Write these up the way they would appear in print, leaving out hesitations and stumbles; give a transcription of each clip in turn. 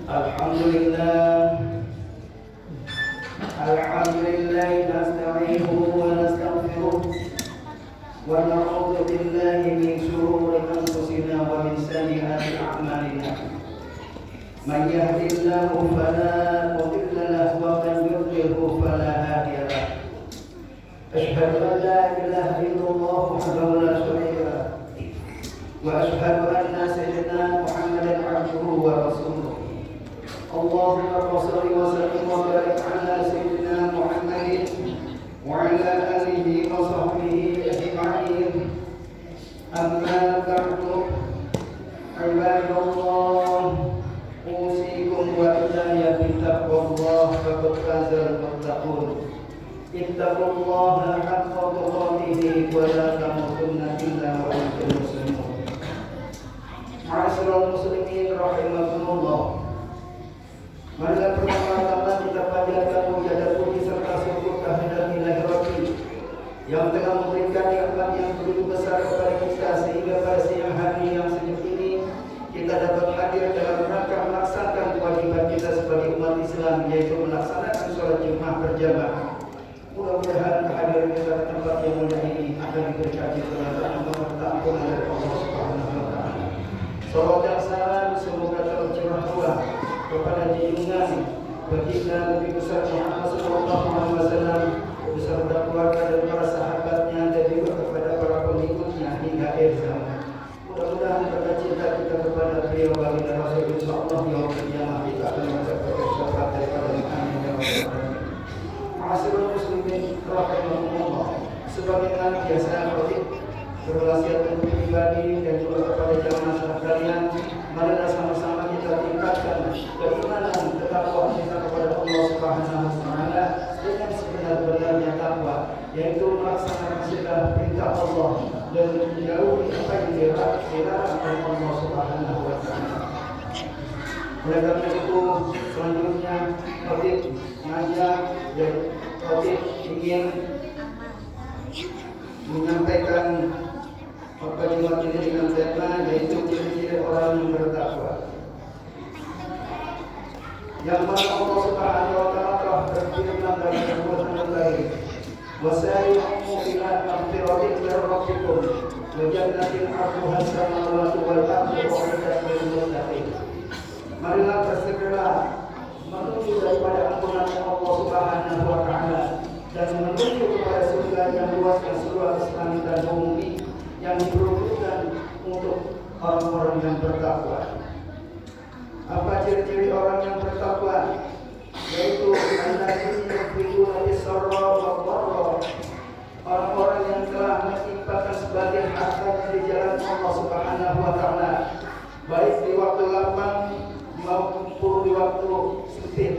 Alhamdulillah nasta'inuhu wa nastaghfiruh wa na'udzu billahi min shururi anfusina wa min sayyiati a'malina. Man yahdihillahu fala mudilla lahu wa man yudlilhu fala hadiya lahu. Asyhadu an la ilaha illallah wahdahu la syarika lahu wa asyhadu anna sayyidina Muhammadan 'abduhu wa rasuluh. Allahumma shalli wa sallim wa barik ala sayyidina Muhammadin wa ala alihi wa sahbihi ajma'in. Amma ba'du, ibadallah, usikum wa iyaya bittaqwallah faqad fazal muttaqun. Ittaqullaha haqqa tuqatih wa la tamutunna illa wa antum muslimun. Ma'asyiral muslimin rahimakumullah. Marilah pertama-tama kita panjatkan puja dan puji serta syukur kehadirat Ilahi Rabbi yang telah memberikan nikmat yang begitu besar kepada kita sehingga pada siang hari yang sejuk ini kita dapat hadir dalam rangka melaksanakan kewajiban kita sebagai umat Islam, yaitu melaksanakan sholat Jumat berjamaah. Mudah-mudahan kehadiran kita di tempat yang mulia ini akan diberkati dengan ampunan dari Allah Subhanahu wa taala. Salawat dan salam semoga tercurah pula kepada junjungan baginda Nabi besar Muhammad sallallahu alaihi wasallam beserta keluarga dan para sahabatnya dan juga kepada para pengikutnya hingga akhir zaman. Mudah-mudahan berkat cinta kita kepada beliau baginda Rasul insyaallah yaumul qiyamah kita akan mendapat syafaat daripada Amin ya rabbal alamin. Ma'asyiral muslimin rahimakumullah. Sebagaimana biasa berwasiat untuk pribadi dan juga kepada jamaah sekalian, marilah sama-sama kita tingkatkan keimanan ketakwaan kita kepada Allah Subhanahu wa taala dengan sebenar-benarnya takwa, yaitu melaksanakan segala perintah Allah dan menjauhi apa yang dilarang oleh Allah Subhanahu wa taala. Oleh karena itu, selanjutnya Khatib mengajak dan Khatib ingin menyampaikan kalimat ini dengan tema yaitu ciri-ciri orang yang bertakwa. Yang mana Allah Subhanahu wa taala telah berfirman dalam Al-Qur'an Al-Karim, "Wasari'u ila maghfiratin min rabbikum wa jannatin 'arduha as-samawati wal ardu u'iddat lil muttaqin." Marilah bersegera menuju daripada ampunan Allah Subhanahu wa taala dan menuju kepada surga yang luas dan seluas langit dan bumi yang diperuntukkan untuk orang-orang yang bertakwa. Apa ciri-ciri orang yang bertakwa? Yaitu alladzina yunfiquna bis-sarra wad-dharra, orang-orang yang telah menyimpulkan sebagian hartanya di jalan Allah Subhanahu wa taala, baik di waktu lapang maupun di waktu sempit.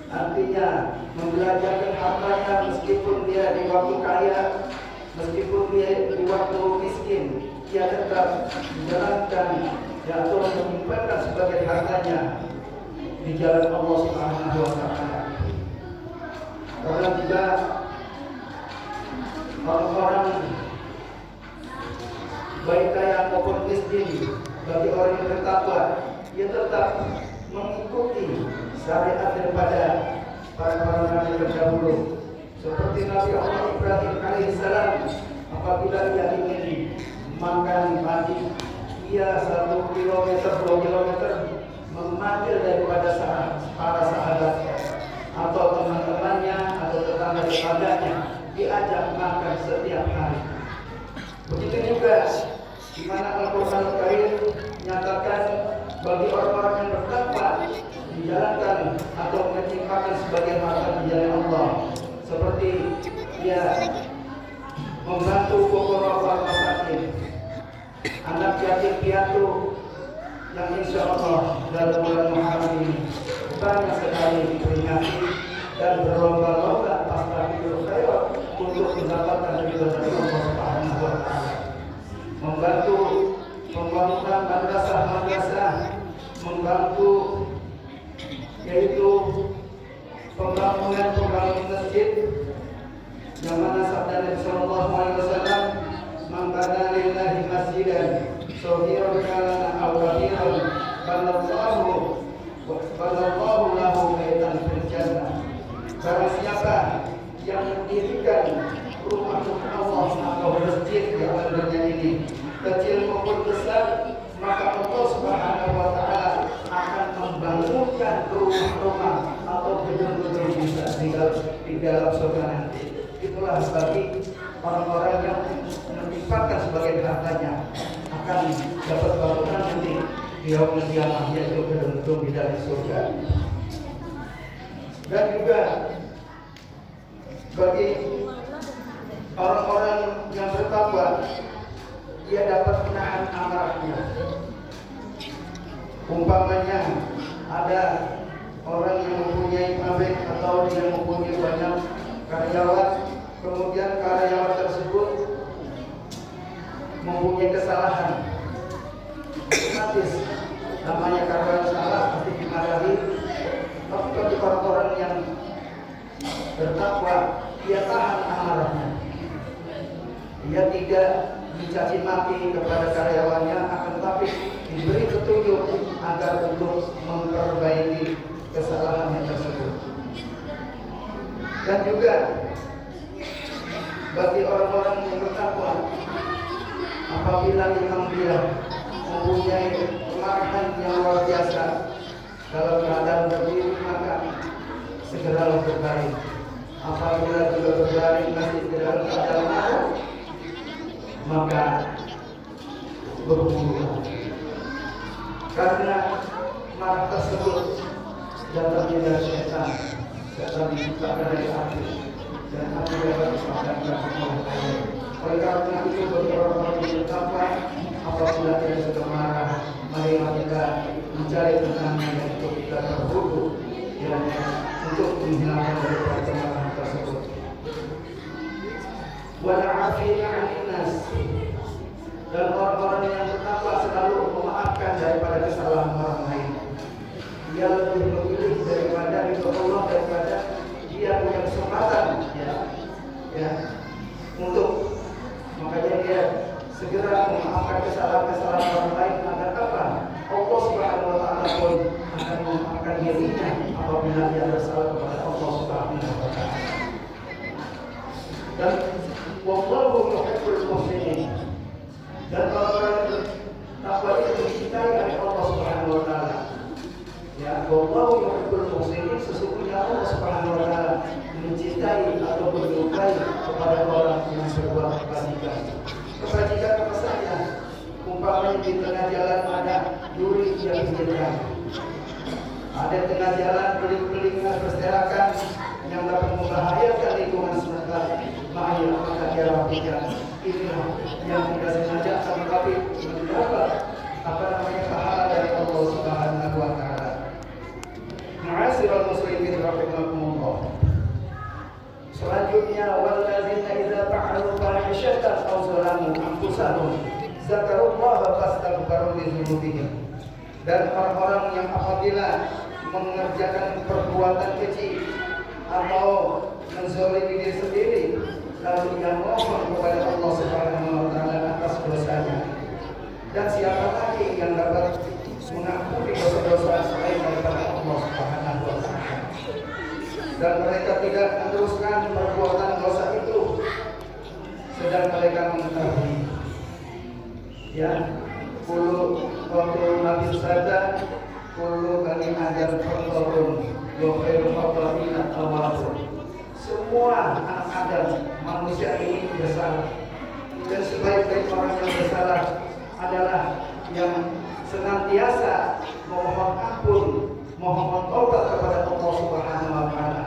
Artinya membelanjakan hartanya meskipun dia di waktu kaya, meskipun dia di waktu miskin, dia tetap menjalankan atau menyimpankan sebagian hartanya di jalan Allah Subhanahu wa taala. Karena juga orang-orang baik kaya maupun miskin, bagi orang yang bertakwa, dia tetap mengikuti syariat daripada para nabi terdahulu. Seperti Nabi Allah Ibrahim alaihissalam, apabila ia ingin makan padi, ia 1 kilometer, 2 kilometer memanggil daripada para sahabatnya atau teman-temannya atau tetangga-tetangganya, diajak makan setiap hari. Begitu juga di mana Al-Qur'an Al-Karim menyatakan bagi orang-orang yang bertakwa menjalankan atau menyimpangkan sebagian harta di jalan Allah, seperti dia membantu fuqara wal masakin, anak yatim piatu yang insya Allah dalam bulan Muharram ini banyak sekali diperingati dan berlomba-lomba fastabiqul khairat untuk mendapatkan ridho dari Allah Subhanahu wa taala. Membantu pembangunan madrasah-madrasah, membantu yaitu pembangunan masjid, yang mana sabda Nabi sallallahu alaihi wasallam, "Man bana lillahi masjidan shahiran kana aw ghafiran banallahu Wallahu lahu baitan fil jannah. Barang siapa yang mendirikan rumah Allah atau masjid di alam dunia ini, kecil maupun besar, maka Allah Subhanahu wa taala akan membangunkan rumah-rumah atau gedung-gedung di dalam surga nanti. Itulah bagi orang-orang yang menempatkan sebagai hartanya akan dapat bangunan nanti di yaumul qiyamah, yaitu gedung-gedung di dalam surga. Dan juga bagi orang-orang yang bertakwa, dia dapat menahan amarahnya. Umpamanya ada orang yang mempunyai pabrik atau dia mempunyai banyak karyawan, kemudian karyawan tersebut mempunyai kesalahan, otomatis namanya karyawan salah pasti dimarahi. Tapi bagi orang-orang yang bertakwa, dia tahan amarahnya. Dia tidak mencaci maki kepada karyawannya, akan tetapi diberi petunjuk agar untuk memperbaiki kesalahannya tersebut. Dan juga bagi orang-orang yang bertakwa, apabila memang dia mempunyai kemarahan yang luar biasa dalam keadaan berdiri, maka segeralah berbaring. Apabila juga berbaring masih dalam keadaan marah, maka berburu. Karena marah tersebut datangnya dari setan, setan diciptakan dari api, dan api dapat dipadamkan oleh air. Oleh karena itu bagi orang-orang yang bertakwa, apabila kita sudah marah, mari kita mencari tenangnya dan untuk kita berwudu, dan untuk menghilangkan dari kemarahan tersebut. Wala'afina 'anil nas, dan orang-orang yang bertakwa selalu memaafkan daripada kesalahan orang lain. Dia lebih memilih daripada ridho Allah, daripada dia punya kesempatan ya untuk, makanya dia segera memaafkan kesalahan-kesalahan orang lain. Agar apa? Allah Subhanahu wa taala pun akan memaafkan dirinya apabila dia bersalah kepada Allah Subhanahu wa taala. Dan wallahu yuhibbul muhsinin, dan orang-orang takwa itu dicintai oleh Allah Subhanahu wa taala. Ya, wallahu yuhibbul muhsinin, sesungguhnya Allah Subhanahu wa taala mencintai atau menyukai kepada orang yang berbuat kebajikan. Kebajikan apa saja? Umpamanya di tengah jalan ada duri yang menyeberang, ada tengah jalan beling-beling berserakan yang dapat membahayakan lingkungan sekitar, maka dia rapikan. Inilah yang tidak sengaja tetapi mendapat pahala dari Allah Subhanahu wa taala. Ma'asyiral muslimin rahimakumullah. Selanjutnya, wallazina idza fa'alu fahishatan aw zalamu anfusahum zakarullaha fastaghfiru lidzunubihim. Dan orang-orang yang apabila mengerjakan perbuatan keji atau menzalimi diri sendiri, lalu dia mohon kepada Allah Subhanahu wa taala atas dosanya. Dan siapa lagi yang dapat mengampuni dosa-dosa selain daripada Allah Subhanahu wa taala? Dan mereka tidak meneruskan perbuatan dosa itu sedang mereka mengetahui. Ya, kullu qawlu nabi sada, kullu kali ajar pertolong, wa khairu fadlina tawassul. Semua anak Adam, manusia ini bersalah, dan sebaik-baik orang yang bersalah adalah yang senantiasa memohon ampun, mohon taubat kepada Allah Subhanahu wa taala.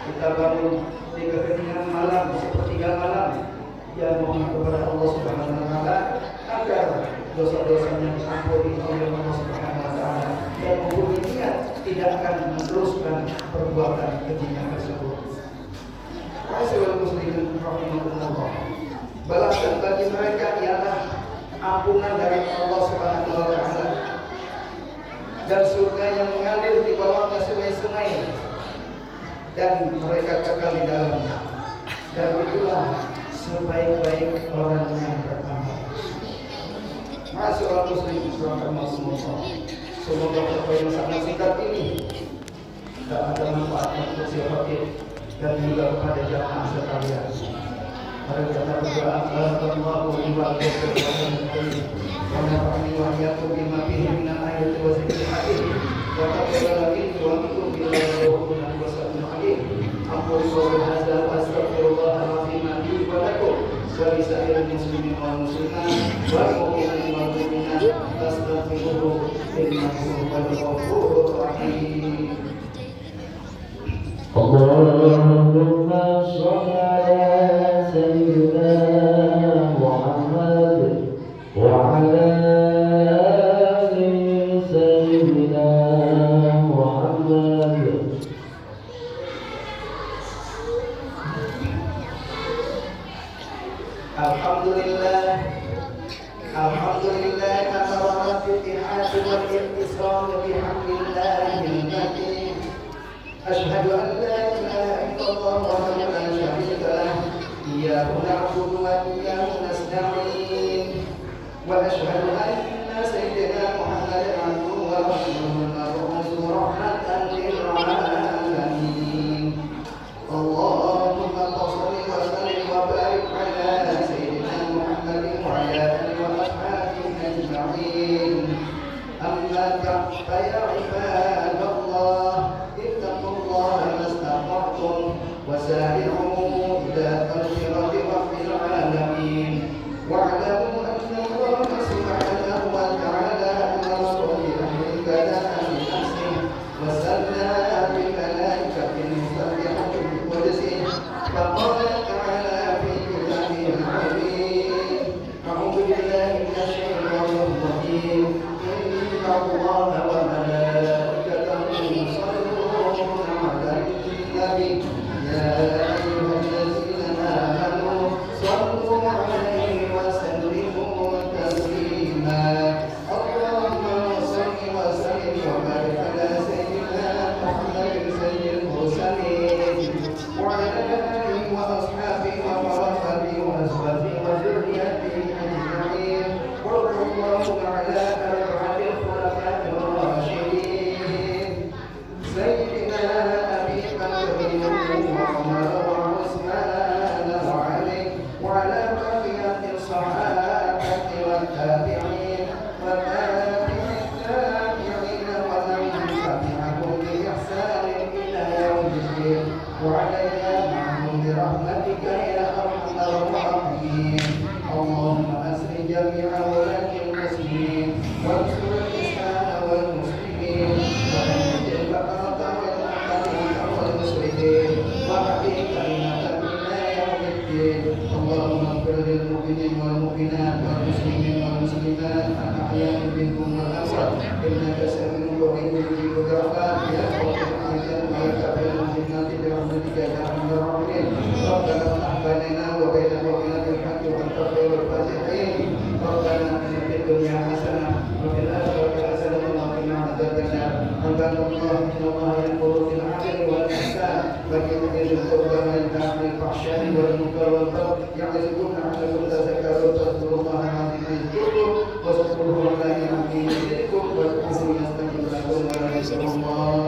Kita bangun di keheningan malam, sepertiga malam, dia mohon kepada Allah Subhanahu wa taala agar dosa-dosanya diampuni oleh Allah Subhanahu wa taala, dan mempunyai niat tidak akan meneruskan perbuatan kejinya tersebut. Ma'asyiral muslimin rahimakumullah. Balasan bagi mereka ialah ampunan dari Allah Subhanahu wa taala dan surga yang mengalir di bawahnya sungai-sungai, dan mereka kekal di dalamnya. Dan itulah sebaik-baik orang yang beramal. Ma'asyiral muslimin rahimakumullah. Semoga waktu yang sangat singkat ini tak ada manfaatnya untuk siapa dan juga kepada jamaah sekalian. Mari kita berdoa kepada Allah wa ونفعني وإياكم بما فيه من الآية وذكر الحكيم وتقبل مني ومنكم بالله وكنا وسلم عليه أقول قولي هذا وأستغفر الله العظيم لي ولكم ولسائر المسلمين والمسلمات والمؤمنين والمؤمنات فاستغفروه إنه هو الغفور الرحيم. اللهم صل على سيدنا محمد وعلى آل سيدنا محمد. Alhamdulillah, alhamdulillah karena al-ittihad wal-intisam bihamdillahil matin. Asyhadu an la ilaha illallah wahdahu la syarika lah. Iyyahu na'budu wa iyyahu nasta'in. وأشهد أن سيدنا محمدا عبده ورسوله المبعوث رحمة للعالمين. اللهم صل وسلم وبارك على سيدنا محمد وعلى آله وأصحابه أجمعين. أما بعد فيا عباد الله اتقوا الله ما استطعتم وسارعوا إلى مغفرة رب العالمين واعلموا Allah